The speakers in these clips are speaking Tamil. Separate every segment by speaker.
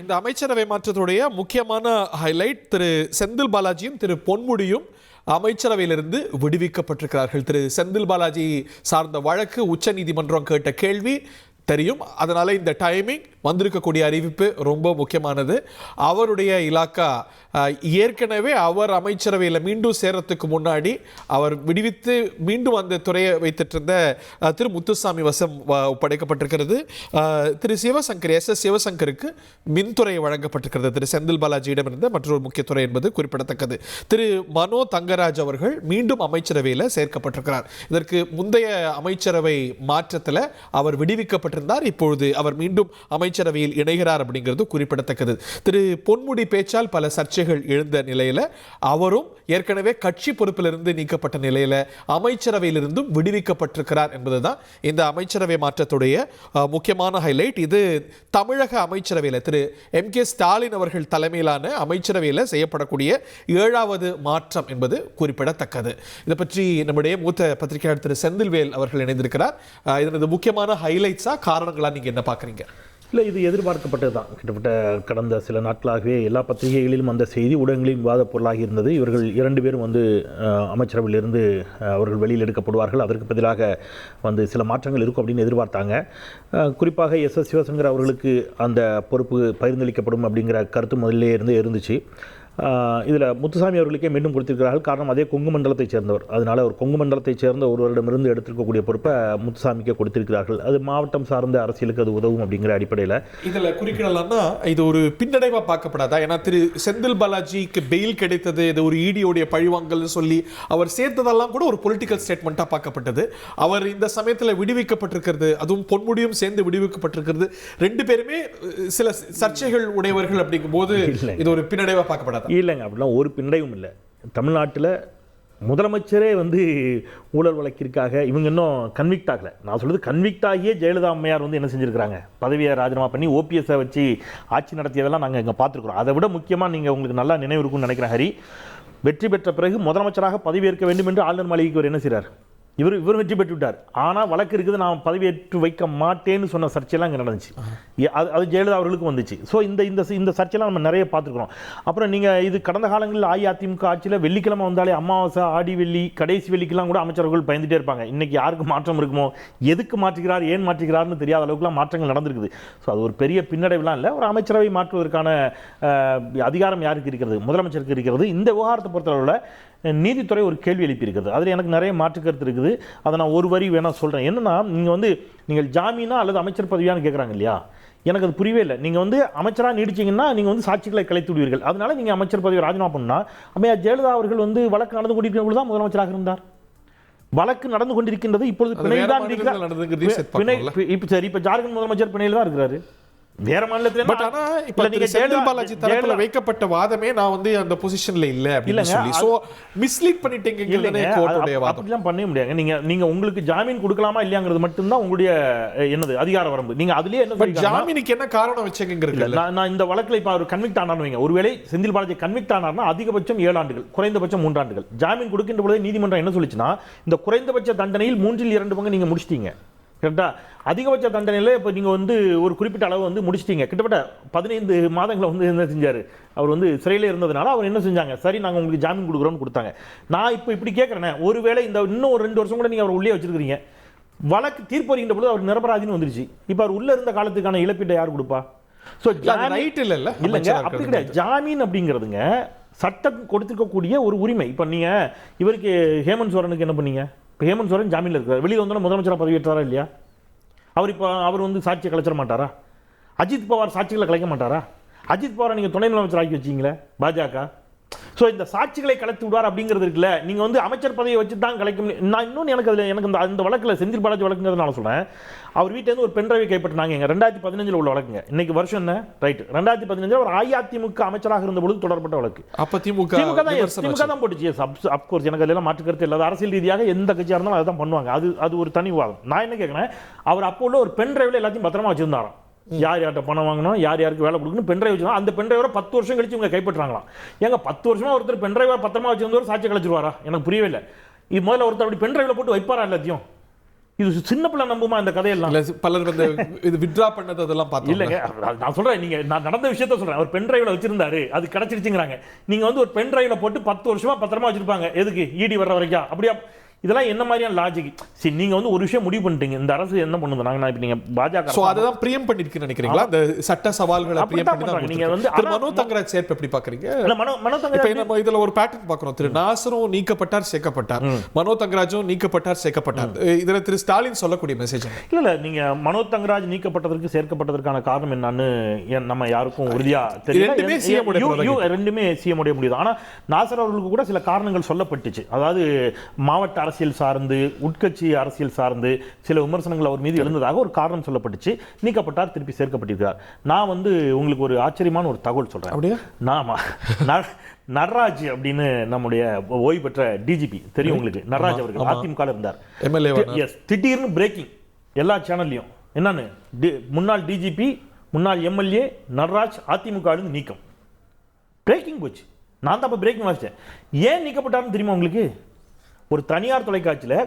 Speaker 1: இந்த அமைச்சரவை மாற்றத்துடைய முக்கியமான ஹைலைட் திரு செந்தில் பாலாஜியும் திரு பொன்முடியும் அமைச்சரவையிலிருந்து விடுவிக்கப்பட்டிருக்கிறார்கள். திரு செந்தில் பாலாஜி சார்ந்த வழக்கு உச்ச நீதிமன்றம் கேட்ட கேள்வி தெரியும். அதனால இந்த டைமிங் வந்திருக்கக்கூடிய அறிவிப்பு ரொம்ப முக்கியமானது. அவருடைய இலாக்கா ஏற்கனவே அவர் அமைச்சரவையில் மீண்டும் சேரத்துக்கு முன்னாடி அவர் விடுவித்து மீண்டும் அந்த துறையை வைத்துட்டு இருந்த திரு முத்துசாமி வசம் ஒப்படைக்கப்பட்டிருக்கிறது. திரு சிவசங்கர் சிவசங்கருக்கு மின்துறை வழங்கப்பட்டிருக்கிறது. திரு செந்தில் பாலாஜியிடம் இருந்த மற்றொரு முக்கிய துறை என்பது குறிப்பிடத்தக்கது. திரு மனோ தங்கராஜ் அவர்கள் மீண்டும் அமைச்சரவையில் சேர்க்கப்பட்டிருக்கிறார். இதற்கு முந்தைய அமைச்சரவை மாற்றத்தில் அவர் விடுவிக்கப்பட்டிருந்தார். இப்பொழுது அவர் மீண்டும் அமைச்சரவையில் இணைகிறார் அப்படிங்கிறது குறிப்பிடத்தக்கது. திரு பொன்முடி பேச்சால் பல சர்ச்சைகள் எழுந்த நிலையில் அவரும் ஏற்கனவே கட்சி பொறுப்பிலிருந்து நீக்கப்பட்ட நிலையில் அமைச்சரவையிலிருந்தும் விடுவிக்கப்பட்டிருக்கிறார் என்பதுதான் இந்த அமைச்சரவை மாற்றத்துடைய முக்கியமான ஹைலைட். இது தமிழக அமைச்சரவையில் திரு MK ஸ்டாலின் அவர்கள் தலைமையிலான அமைச்சரவையில் செய்யப்படக்கூடிய 7வது மாற்றம் என்பது குறிப்பிடத்தக்கது. இதை பற்றி நம்முடைய மூத்த பத்திரிகையாளர் திரு செந்தில்வேல் அவர்கள் இணைந்திருக்கிறார். இதனது முக்கியமான ஹைலைட்ஸா காரணங்களா நீங்க என்ன பார்க்குறீங்க?
Speaker 2: இல்லை, இது எதிர்பார்க்கப்பட்டது தான். கிட்டத்தட்ட கடந்த சில நாட்களாகவே எல்லா பத்திரிகைகளிலும் அந்த செய்தி ஊடகங்களின் விவாத பொருளாகி இருந்தது. இவர்கள் 2 பேரும் அமைச்சரவையிலிருந்து அவர்கள் வெளியில் எடுக்கப்படுவார்கள், அதற்கு பதிலாக சில மாற்றங்கள் இருக்கும் அப்படின்னு எதிர்பார்த்தாங்க. குறிப்பாக SS சிவசங்கர் அவர்களுக்கு அந்த பொறுப்பு பகிர்ந்தளிக்கப்படும் அப்படிங்கிற கருத்து முதலிலே இருந்துச்சு. இதில் முத்துசாமி அவர்களுக்கே மீண்டும் கொடுத்திருக்கிறார்கள். காரணம், அதே கொங்கு மண்டலத்தைச் சேர்ந்தவர். அதனால் ஒரு கொங்கு மண்டலத்தைச் சேர்ந்த ஒருவரிடமிருந்து எடுத்திருக்கக்கூடிய பொறுப்பை முத்துசாமிக்கே கொடுத்திருக்கிறார்கள். அது மாவட்டம் சார்ந்த அரசியலுக்கு அது உதவும் அப்படிங்கிற அடிப்படையில்
Speaker 1: இதில் குறிப்பிடலாம்னா இது ஒரு பின்னடைவாக பார்க்கப்படாதா? ஏன்னா திரு செந்தில் பாலாஜிக்கு பெயில் கிடைத்தது, இது ஒரு ஈடியோடைய பழிவாங்கல்னு சொல்லி அவர் சேர்த்ததெல்லாம் கூட ஒரு பொலிட்டிக்கல் ஸ்டேட்மெண்ட்டாக பார்க்கப்பட்டது. அவர் இந்த சமயத்தில் விடுவிக்கப்பட்டிருக்கிறது, அதுவும் பொன்முடியும் சேர்ந்து விடுவிக்கப்பட்டிருக்கிறது, 2 பேருமே சில சர்ச்சைகள் உடையவர்கள் அப்படிங்கும் போது இது ஒரு பின்னடைவாக பார்க்கப்படாது.
Speaker 2: இல்லைங்க, அப்படிலாம் ஒரு பின்னடைவும் இல்லை. தமிழ்நாட்டில் முதலமைச்சரே ஊழல் வழக்கிற்காக இவங்க இன்னும் கன்விக்ட் ஆகலை. நான் சொல்கிறது, கன்விக்ட் ஆகியே ஜெயலலிதா அம்மையார் என்ன செஞ்சுருக்கிறாங்க, பதவியை ராஜினாமா பண்ணி OPS வச்சு ஆட்சி நடத்தியதெல்லாம் நாங்கள் இங்கே பார்த்துருக்குறோம். அதை விட முக்கியமாக நீங்கள் உங்களுக்கு நல்லா நினைவு இருக்கும்னு நினைக்கிறேன் ஹரி, வெற்றி பெற்ற பிறகு முதலமைச்சராக பதவியேற்க வேண்டும் என்று ஆளுநர் மாளிகைக்கு அவர் என்ன செய்கிறார், இவர் வெற்றி பெற்று விட்டார். ஆனால் வழக்கு இருக்குது, நான் பதவியேற்று வைக்க மாட்டேன்னு சொன்ன சர்ச்சையெல்லாம் இங்கே நடந்துச்சு. அது ஜெயலலிதா அவர்களுக்கு வந்துச்சு. ஸோ இந்த சர்ச்சையெல்லாம் நம்ம நிறைய பார்த்துருக்குறோம். அப்புறம் நீங்கள் இது கடந்த காலங்களில் அஇஅதிமுக ஆட்சியில் வெள்ளிக்கிழமை வந்தாலே அமாவாசை, ஆடி வெள்ளி, கடைசி வெள்ளிக்கெல்லாம் கூட அமைச்சர்கள் பயந்துட்டே இருப்பாங்க. இன்றைக்கி யாருக்கு மாற்றம் இருக்குமோ, எதுக்கு மாற்றுகிறார், ஏன் மாற்றுகிறார்னு தெரியாத அளவுக்குலாம் மாற்றங்கள் நடந்திருக்குது. ஸோ அது ஒரு பெரிய பின்னடைவுலாம் இல்லை. ஒரு அமைச்சரவை மாற்றுவதற்கான அதிகாரம் யாருக்கு இருக்கிறது, முதலமைச்சருக்கு இருக்கிறது. இந்த விவகாரத்தை பொறுத்தளவில் நீதித்துறை ஒரு கேள்வி எழுப்பியிருக்கிறது. அதில் எனக்கு நிறைய மாற்று கருத்து இருக்குது. அதை நான் ஒரு வரி வேணால் சொல்கிறேன். என்னென்னா, நீங்கள் ஜாமீனா அல்லது அமைச்சர் பதவியான்னு கேட்குறாங்க இல்லையா, எனக்கு அது புரியவே இல்லை. நீங்கள் அமைச்சராக நீடிச்சிங்கன்னா நீங்கள் சாட்சிகளை கலைத்து விடுவீர்கள். அதனால நீங்கள் அமைச்சர் பதவி ராஜினாமா பண்ணால், அம்மையார் ஜெயலலிதா அவர்கள் வழக்கு நடந்து கொண்டிருக்கிற பொழுது தான் முதலமைச்சராக இருந்தார். வழக்கு நடந்து கொண்டிருக்கின்றது. இப்பொழுது பிணையில் தான் இருக்கிறார். இப்போ ஜார்க்கண்ட் முதலமைச்சர் பிணையில் தான் இருக்கிறாரு, வேற மாநிலத்துல.
Speaker 1: பட் ஆனா இப்ப நீங்க செந்தில் பாலாஜி தரப்புல வைக்கப்பட்ட வாதமே நான் அந்த பொசிஷன்ல இல்ல அப்படினு சொல்லி சோ மிஸ்லீட் பண்ணிட்டீங்கங்கறதே கோர்ட்டுடைய வாதம்.
Speaker 2: அப்படிலாம் பண்ணவே முடியாது. நீங்க உங்களுக்கு ஜாமீன் கொடுக்கலாமா இல்லையாங்கிறது மட்டும் தான் உங்களுடைய அதிகார வரம்பு. நீங்க அதுலயே என்ன சொல்றீங்க,
Speaker 1: ஜாமீனுக்கு என்ன காரணம் வச்சீங்கங்கறது.
Speaker 2: நான் இந்த வழக்குல இப்ப அவர் கன்விக்ட் ஆனார்னு வைங்க, ஒருவேளை செந்தில் பாலாஜி கன்விக்ட் ஆனார்னா அதிகபட்சம் 7 ஆண்டுகள், குறைந்தபட்சம் 3 ஆண்டுகள். ஜாமீன் கொடுக்கின்ற பொழுது நீதிமன்றம் என்ன சொல்லுச்சுன்னா, இந்த குறைந்தபட்ச தண்டனையில் 3/2 பங்கு நீங்க முடிச்சிட்டீங்க. கரெக்டா? அதிகபட்ச தண்டனையில் இப்போ நீங்கள் ஒரு குறிப்பிட்ட அளவு முடிச்சிட்டீங்க. கிட்டத்தட்ட 15 மாதங்களை என்ன செஞ்சார், அவர் சிறையில் இருந்ததுனால அவர் என்ன செஞ்சாங்க, சரி நாங்கள் உங்களுக்கு ஜாமீன் கொடுக்குறோன்னு கொடுத்தாங்க. நான் இப்போ இப்படி கேட்குறேன், ஒருவேளை இன்னும் ஒரு 2 வருஷம் கூட நீங்கள் அவர் உள்ளே வச்சிருக்கிறீங்க, வழக்கு தீர்ப்பு வருகின்ற பொழுது அவர் நிரபராதின்னு வந்துருச்சு. இப்போ அவர் உள்ளே இருந்த காலத்துக்கான இழப்பீட்டை யார் கொடுப்பா? ஸோ ரைட் இல்லைங்க, அப்படி கிடையாது. ஜாமீன் அப்படிங்கிறதுங்க சட்டம் கொடுத்துருக்கக்கூடிய ஒரு உரிமை. இப்போ நீங்கள் இவருக்கு ஹேமந்த் சோரனுக்கு என்ன பண்ணீங்க, இப்போ ஹேமந்த் சோரன் ஜாமீனில் இருக்கிறார், வெளியில் வந்தோன்னா முதலமைச்சராக பதவியேற்றாரா இல்லையா? அவர் சாட்சியை கலைச்சிட மாட்டாரா? அஜித் பவார் சாட்சிகளை கலைக்க மாட்டாரா? அஜித் பவாரை நீங்கள் துணை முதலமைச்சர் ஆக்கி வச்சிங்களே பாஜக. ஸோ இந்த சாட்சிகளை கலைத்து விடுவார் அப்படிங்கிறது இருக்குல்ல, நீங்கள் அமைச்சர் பதவியை வச்சு தான் கலைக்க முடியும். நான் இன்னொன்று எனக்கு அந்த வழக்கில் செந்தில் பாலாஜி வழக்குங்கிறது நான் சொல்கிறேன், அவர் வீட்டிலேருந்து ஒரு பென்ட்ரைவை கைப்பற்றினாங்க. 2015 உள்ள வழக்குங்க. இன்னைக்கு வருஷம் என்ன, ரைட், 2015 அவர் அஇஅதிமுக அமைச்சராக இருந்த பொழுது தொடரப்பட்ட வழக்கு.
Speaker 1: அப்போ திமுக
Speaker 2: தான் போட்டுச்சு. அப்கோர்ஸ் எனக்கு அதெல்லாம் மாற்று கருத்து இல்லாத, அரசியல் ரீதியாக எந்த கட்சியாக இருந்தாலும் அதை தான் பண்ணுவாங்க. அது ஒரு தனி வாதம். நான் என்ன கேட்குறேன், அவர் அப்போ உள்ள ஒரு பென்ட்ரைவில் எல்லாத்தையும் பத்திரமா வச்சிருந்தாராம். யார் யார்கிட்ட பணம் வாங்கணும், யார் யாருக்கு வேலை கொடுக்கணும், பென்ட்ரைவ் வச்சுருந்தா அந்த பென்ட்ரைவரை 10 வருஷம் கழிச்சு இவங்க கைப்பற்றாங்களாம். ஏங்க 10 வருஷமா ஒருத்தர் பென்ட்ரைவை பத்திரமா வச்சிருந்தவர் சாட்சி கழிச்சிருவாரா? எனக்கு புரியவே இல்லை. இது முதல்ல ஒருத்தர் அப்படி பென்ட்ரைவில் போட்டு வைப்பாரா எல்லாத்தையும்? இது சின்ன பிள்ளை நம்புமா இந்த கதையெல்லாம்?
Speaker 1: இல்ல பலர் வந்து இது வித்ரா பண்ணது அதெல்லாம் பார்த்தோம்.
Speaker 2: இல்லைங்க, நான் சொல்றேன், நீங்க நான் நடந்த விஷயத்த சொல்றேன். அவர் பென் டிரைவ்ல வச்சிருந்தாரு, அது கிடைச்சிருச்சுங்கிறாங்க. நீங்க வந்து ஒரு பென் டிரைவ்ல போட்டு 10 வருஷமா பத்திரமா வச்சிருப்பாங்க, எதுக்கு இடி வர்ற வரைக்கும்? அப்படியா? இதெல்லாம் என்ன மாதிரியான லாஜிக்? சரி, நீங்க வந்து ஒரு விஷயம் முடிவு பண்ணிட்டீங்க, இந்த அரசு என்ன பண்ணுது, நாங்க இப்ப நீங்க பாஜக
Speaker 1: சோ அததான் பிரியம் பண்ணிருக்கீங்க நினைக்கிறீங்களா? அந்த சட்ட சவால்களை பிரியம் பண்ணி
Speaker 2: நீங்க வந்து
Speaker 1: மனோ தங்கராஜ் சேர்ப்பு எப்படி பாக்குறீங்க?
Speaker 2: மனோ தங்கராஜ்
Speaker 1: நம்ம இதுல ஒரு பேட்டர்ன் பாக்குறோம். திரு நாசரும் நீக்கப்பட்டார், சேர்க்கப்பட்டார். மனோ தங்கராஜும் நீக்கப்பட்டார், சேர்க்கப்பட்டார். இதுல திரு ஸ்டாலின் சொல்லக்கூடிய மெசேஜ்
Speaker 2: இல்ல, நீங்க மனோ தங்கராஜ் நீக்கப்பட்டதற்கு சேர்க்கப்பட்டதற்கான காரணம் என்னன்னு நம்ம யாருக்கும் உறுதியா தெரியல. ரெண்டுமே சிஎம் உடைய முடியுது. ஆனா நாசர் அவர்களுக்கு கூட சில காரணங்கள் சொல்லப்பட்டுச்சு. அதாவது மாவட்ட அரசியல் சார்ந்து, உட்கட்சி அரசியல் சார்ந்து சில விமர்சனங்கள் அவர் மீது எழுந்ததாக ஒரு காரணம் சொல்லப்பட்டுச்சு. நீக்கப்பட்டார், திருப்பி சேர்க்கப்பட்டிருக்கிறார். நான் வந்து உங்களுக்கு ஒரு ஆச்சரியமான ஒரு தகவல் சொல்றேன். அப்படியே நடராஜ் அப்படின்னு நம்முடைய ஓய்வு பெற்ற டிஜிபி தெரியும் உங்களுக்கு. நடராஜ் அவர்கள் அதிமுக இருந்தார். திடீர்னு பிரேக்கிங் எல்லா சேனல்லையும். என்னன்னு, முன்னாள் டிஜிபி, முன்னாள் எம்எல்ஏ நடராஜ் அதிமுக நீக்கம். பிரேக்கிங் போச்சு. நான் தான் பிரேக்கிங் வாசிச்சேன். ஏன் நீக்கப்பட்டார்னு தெரியுமா உங்களுக்கு? ஒரு தனியார் தொலைக்காட்சியில்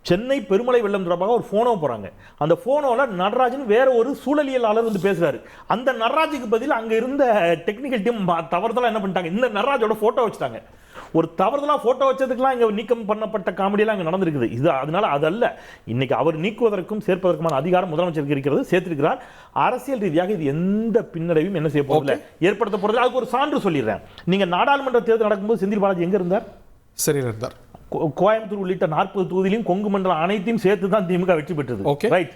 Speaker 2: சென்னை பெருமழை வெள்ளம் தொடர்பாக ஒரு போனோ போறாங்க. அந்த போனோல நடராஜன் வேற ஒரு சூழலியலாளர் வந்து பேசுறாரு. அந்த நடராஜுக்கு பதில் அங்க இருந்த டெக்னிக்கல் டீம் தவறுதலா என்ன பண்ணிட்டாங்க, இந்த நடராஜோட போட்டோ வச்சுட்டாங்க. ஒரு தவறுதலா போட்டோ வச்சதுக்கெல்லாம் இங்க நீக்கம் பண்ணப்பட்ட காமெடியெல்லாம் இங்க நடந்திருக்குது. இது அதனால அதல்ல, இன்னைக்கு அவர் நீக்குவதற்கும் சேர்ப்பதற்குமான அதிகாரம் முதலமைச்சருக்கு இருக்கிறது, சேர்த்திருக்கிறார். அரசியல் ரீதியாக இது எந்த பின்னடைவும் என்ன செய்ய போறதில்லை, ஏற்படுத்த போறதில்லை. அதுக்கு ஒரு சான்று சொல்லிடுறேன். நீங்க நாடாளுமன்ற தேர்தல் நடக்கும்போது செந்தில் பாலாஜி எங்க இருந்தார்?
Speaker 1: சரியா இருந்தார்.
Speaker 2: கோயம்புத்தூர் உள்ளிட்ட 40 தொகுதியிலும் கொங்கு மண்டலம் அனைத்தையும் சேர்த்து தான் திமுக வெற்றி பெற்றது. Right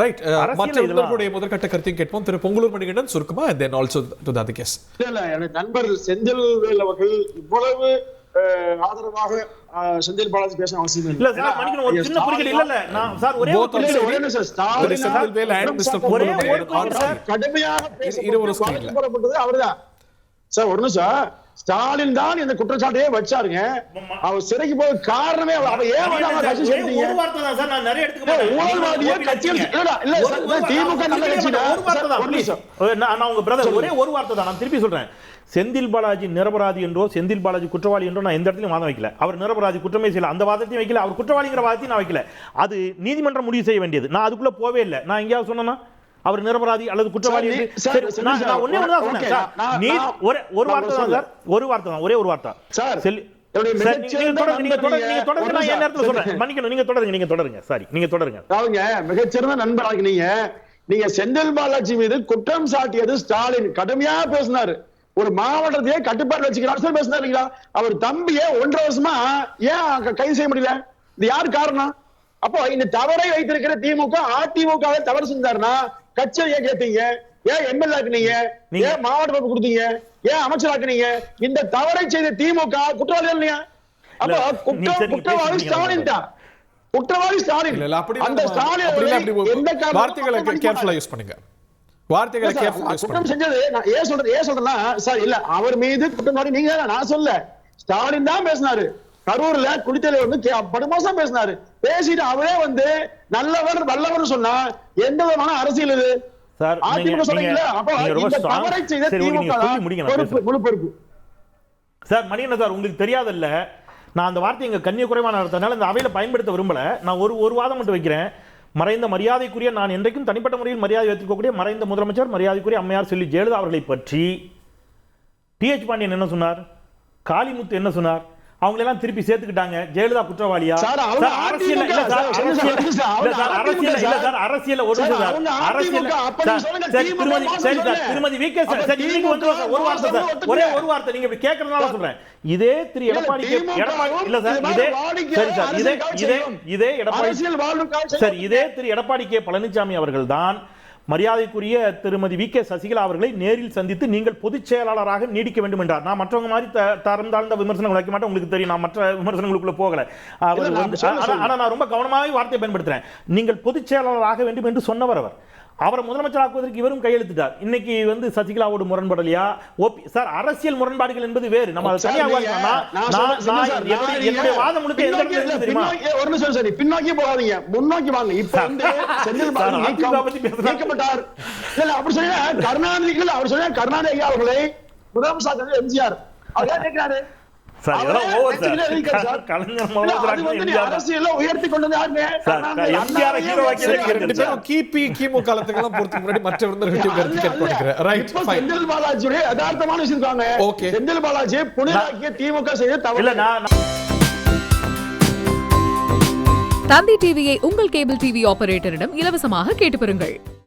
Speaker 1: right. மற்றவர்களுடைய முதற்கட்ட கருத்தையும் கேட்போம். திரு பொங்கலூர் மணிகண்டன் சுருக்கமா, then also to the other case.
Speaker 3: இல்ல, எனக்கு நண்பர் செந்தில்வேல் அவர்கள் இவ்வளவு ஆதரவாக செந்தில் பாலாஜி பேச அவசியம்
Speaker 2: இல்ல சார். மணிக்கணும், ஒரு சின்ன புரிதல் இல்ல நான் சார் ஒரே
Speaker 1: செந்தில்வேல் and Mr. பொங்கலூர்
Speaker 3: கடுமையாக பேசப்பட்டது அவர்தான் சார். ஒரு நிமிஷம், ஸ்டாலின் தான் இந்த குற்றச்சாட்டையே வச்சாருங்க. அவர் சிறைக்கு போக காரணமே அவ ஏன் வந்து அவ கட்சி சேர்த்தீங்க?
Speaker 2: ஒரு வார்த்தை தான் சார், நான் நிறைய எடுத்துக்க மாட்டேன்.
Speaker 3: ஊழல்வாதியே கட்சியில் இல்ல சார், திமுக நல்ல கட்சி தான்.
Speaker 2: ஒரு வார்த்தை தான் நான் உங்க பிரதர், ஒரே ஒரு வார்த்தை தான் நான் திருப்பி சொல்றேன். செந்தில் பாலாஜி நிரபராதி என்றோ செந்தில் பாலாஜி குற்றவாளி என்றோ நான் எந்த இடத்துலையும் வாதம் வைக்கல. அவர் நிரபராதி, குற்றமே செய்யல, அந்த வாதத்தையும் வைக்கல. அவர் குற்றவாளிங்கிற வாதத்தையும் நான் வைக்கல. அது நீதிமன்றம் முடிவு செய்ய வேண்டியது. நான் அதுக்குள்ள போவே இல்லை. நான் எங்கேயாவது சொன்னா அவர் நிரபராதி அல்லது குற்றவாளி என்று நான் ஒண்ணே ஒண்ணு தான் சொன்னேன் சார். நீ ஒரு வார்த்தை தான் சார், ஒரு வார்த்தை தான், ஒரே ஒரு வார்த்தை சார்.
Speaker 3: மிகச்சிறந்த நண்பராக நீங்க செந்தில் பாலாஜி மீது குற்றம் சாட்டியது ஸ்டாலின் கடுமையா பேசினாரு. ஒரு மாவட்டத்தையே கட்டுப்பாடு வச்சுக்கிறார் பேசினாருங்களா? அவர் தம்பியே 1.5 வருஷமா ஏன் கைது செய்ய முடியல? இது யாரு காரணம்? அப்போ இந்த தவறை வைத்திருக்கிற திமுக அதிமுக தவறு செஞ்சாருன்னா கட்சியை கேட்டீங்க, ஏன் எம்எல்ஏ ஆக்குனீங்க, ஏன் மாவட்ட பொறுப்பு கொடுத்தீங்க, ஏன் அமைச்சர் ஆக்குனீங்க? இந்த தவறை செய்த திமுக குற்றவாளி இல்லையா? அப்போ குற்றவாளி ஸ்டாலின் தான். குற்றவாளி ஸ்டாலின். அந்த ஸ்டாலின் எந்த
Speaker 1: வார்த்தைகளை கேர்ஃபுல்லா யூஸ் பண்ணுங்க. வார்த்தைகளை கேர்ஃபுல்லா யூஸ் பண்ணுங்க.
Speaker 3: குற்றம் செஞ்சது நான் ஏன் சொல்றேன்னா சார், இல்ல அவர் மீது குற்றவாளி நீங்க, நான் சொல்ல, ஸ்டாலின் தான் பேசினாரு. கரூர்ல குடித்தலை வந்து படுமோசம் பேசினாரு. பேசிட்டு அவரே வந்து நல்லவர் வல்லவர் சொன்னா எந்த விதமான அரசியல் இது
Speaker 2: சார்?
Speaker 3: அதிமுக சொல்றீங்களா? அப்ப இந்த தவறை செய்த திமுக முழு பொறுப்பு
Speaker 2: சார். மணியண்ணா சார், உங்களுக்கு தெரியாதல்ல, நான் அந்த வார்த்தை எங்க கண்ணிய குறைவான நடத்தினால இந்த அவையில பயன்படுத்த விரும்பல. நான் ஒரு வாதம் மட்டும் வைக்கிறேன். மறைந்த மரியாதைக்குரிய, நான் என்றைக்கும் தனிப்பட்ட முறையில் மரியாதை வைத்திருக்கக்கூடிய மறைந்த முதலமைச்சர் மரியாதைக்குரிய அம்மையார் செல்வி ஜெயலலிதா அவர்களை பற்றி டிஎச் பாண்டியன் என்ன சொன்னார்? காளிமுத்து என்ன சொன்னார்? அவங்க எல்லாம் திருப்பி சேர்த்துக்கிட்டாங்க. ஜெயலலிதா குற்றவாளியா? அரசியல் இல்ல சார், அரசியல் ஒரு திருமதி வி கே ஒரு வார்த்தை சார், ஒரே ஒரு வார்த்தை நீங்க இப்படி கேட்கறதுனால சொல்றேன். இதே திரு எடப்பாடி இல்ல சார், இதே திரு எடப்பாடி கே பழனிசாமி அவர்கள் தான் மரியாதைக்குரிய திருமதி வி கே சசிகலா அவர்களை நேரில் சந்தித்து நீங்கள் பொதுச் செயலாளராக நீடிக்க வேண்டும் என்றார். நான் மற்றவங்க மாதிரி தரம் தாழ்ந்த விமர்சனங்கள் வைக்க மாட்டேன், உங்களுக்கு தெரியும். நான் மற்ற விமர்சனங்களுக்குள்ள போகல. ஆனா நான் ரொம்ப கவனமாக வார்த்தை பயன்படுத்துறேன். நீங்கள் பொதுச் செயலாளராக வேண்டும் என்று சொன்னவர் அவர். அவரை முதலமைச்சராக்குவதற்கு இவரும் கையெழுத்திட்டார். இன்னைக்கு வந்து சசிகலாவோடு முரண்படலையா? சார், அரசியல் முரண்பாடுகள் என்பது வேறு. நம்ம தனியாக என்னுடைய வாதம் முழுக்க எந்த இடத்துல தெரியுமா?
Speaker 3: ஒரு நிமிஷம் சரி, பின்னோக்கி போகாதீங்க, முன்னோக்கி வாங்க. இப்ப வந்து செந்தில் பாலாஜி நீக்கப்பட்டார். இல்ல அப்படி சொன்னா கருணாநிதி, இல்ல அவர் சொன்னா கருணாநிதி அவர்களை முதலமைச்சர் எம்ஜிஆர் அவர் கேட்கிறாரு
Speaker 2: சார் இதெல்லாம் ஓவர் சார்.
Speaker 3: கட்சியிலே இருக்காரு சார்.
Speaker 2: கலைஞர்
Speaker 3: இல்ல, அது
Speaker 2: மனோகரன்
Speaker 3: வந்து நீ
Speaker 2: எம்ஜிஆர் தான்.
Speaker 3: அரசியல்ல உயர்த்தி கொண்டு வந்து யாருங்க?
Speaker 2: சார்,
Speaker 3: கருணாநிதி,
Speaker 2: எம்ஜிஆர்
Speaker 3: அண்ணாவையே
Speaker 2: ஹீரோ ஆக்கி
Speaker 3: உயர்த்தி
Speaker 1: சரி, ரெண்டு
Speaker 3: கொண்டு
Speaker 1: பேரும் கிபி கிமு காலத்துக்கெல்லாம் பொறுத்துக்கு முன்னாடி மற்ற விருந்தினர்களையும் கருத்து கேட்க ரைட்
Speaker 3: இப்ப
Speaker 1: ஃபைன்.
Speaker 3: செந்தில் பாலாஜியுடைய யதார்த்தமான விஷயம் இருக்காங்க.
Speaker 1: Okay.
Speaker 3: செந்தில் பாலாஜியை புனிதாக்கிய திமுக செய்த
Speaker 2: இல்ல
Speaker 3: தவறு.
Speaker 2: நான்
Speaker 4: தந்தி டிவியை உங்கள் கேபிள் டிவி ஆபரேட்டரிடம் இலவசமாக கேட்டு பெறுங்கள்.